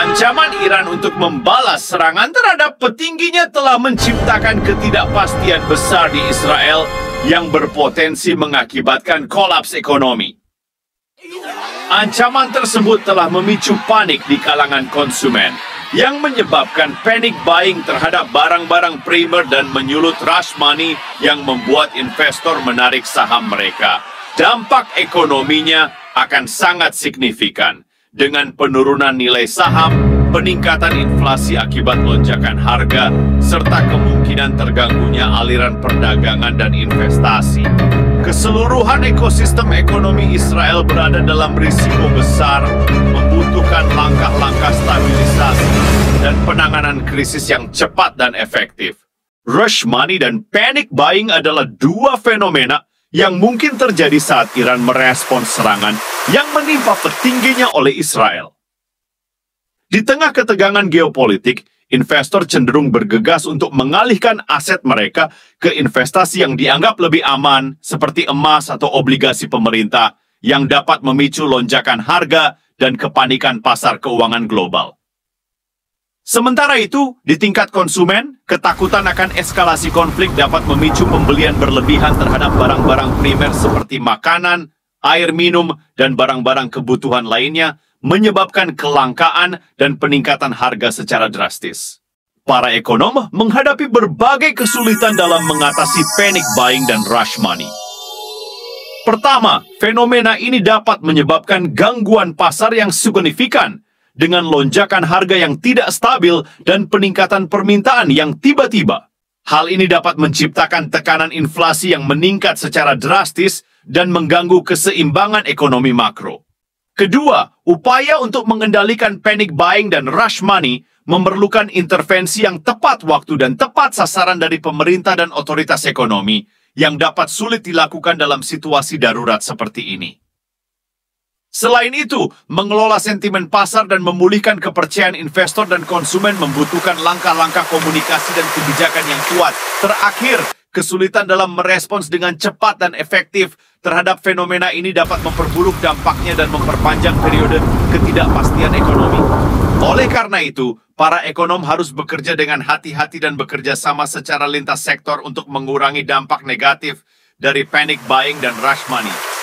Ancaman Iran untuk membalas serangan terhadap petingginya telah menciptakan ketidakpastian besar di Israel yang berpotensi mengakibatkan kolaps ekonomi. Ancaman tersebut telah memicu panik di kalangan konsumen, yang menyebabkan panic buying terhadap barang-barang primer dan menyulut rush money yang membuat investor menarik saham mereka. Dampak ekonominya akan sangat signifikan, dengan penurunan nilai saham, peningkatan inflasi akibat lonjakan harga, serta kemungkinan terganggunya aliran perdagangan dan investasi. Keseluruhan ekosistem ekonomi Israel berada dalam risiko besar, membutuhkan langkah-langkah stabilisasi dan penanganan krisis yang cepat dan efektif. Rush money dan panic buying adalah dua fenomena yang mungkin terjadi saat Iran merespons serangan yang menimpa petingginya oleh Israel. Di tengah ketegangan geopolitik, investor cenderung bergegas untuk mengalihkan aset mereka ke investasi yang dianggap lebih aman, seperti emas atau obligasi pemerintah, yang dapat memicu lonjakan harga dan kepanikan pasar keuangan global. Sementara itu, di tingkat konsumen, ketakutan akan eskalasi konflik dapat memicu pembelian berlebihan terhadap barang-barang primer seperti makanan, air minum, dan barang-barang kebutuhan lainnya, menyebabkan kelangkaan dan peningkatan harga secara drastis. Para ekonom menghadapi berbagai kesulitan dalam mengatasi panic buying dan rush money. Pertama, fenomena ini dapat menyebabkan gangguan pasar yang signifikan, dengan lonjakan harga yang tidak stabil dan peningkatan permintaan yang tiba-tiba. Hal ini dapat menciptakan tekanan inflasi yang meningkat secara drastis dan mengganggu keseimbangan ekonomi makro. Kedua, upaya untuk mengendalikan panic buying dan rush money memerlukan intervensi yang tepat waktu dan tepat sasaran dari pemerintah dan otoritas ekonomi yang dapat sulit dilakukan dalam situasi darurat seperti ini. Selain itu, mengelola sentimen pasar dan memulihkan kepercayaan investor dan konsumen membutuhkan langkah-langkah komunikasi dan kebijakan yang kuat. Terakhir, kesulitan dalam merespons dengan cepat dan efektif terhadap fenomena ini dapat memperburuk dampaknya dan memperpanjang periode ketidakpastian ekonomi. Oleh karena itu, para ekonom harus bekerja dengan hati-hati dan bekerja sama secara lintas sektor untuk mengurangi dampak negatif dari panic buying dan rush money.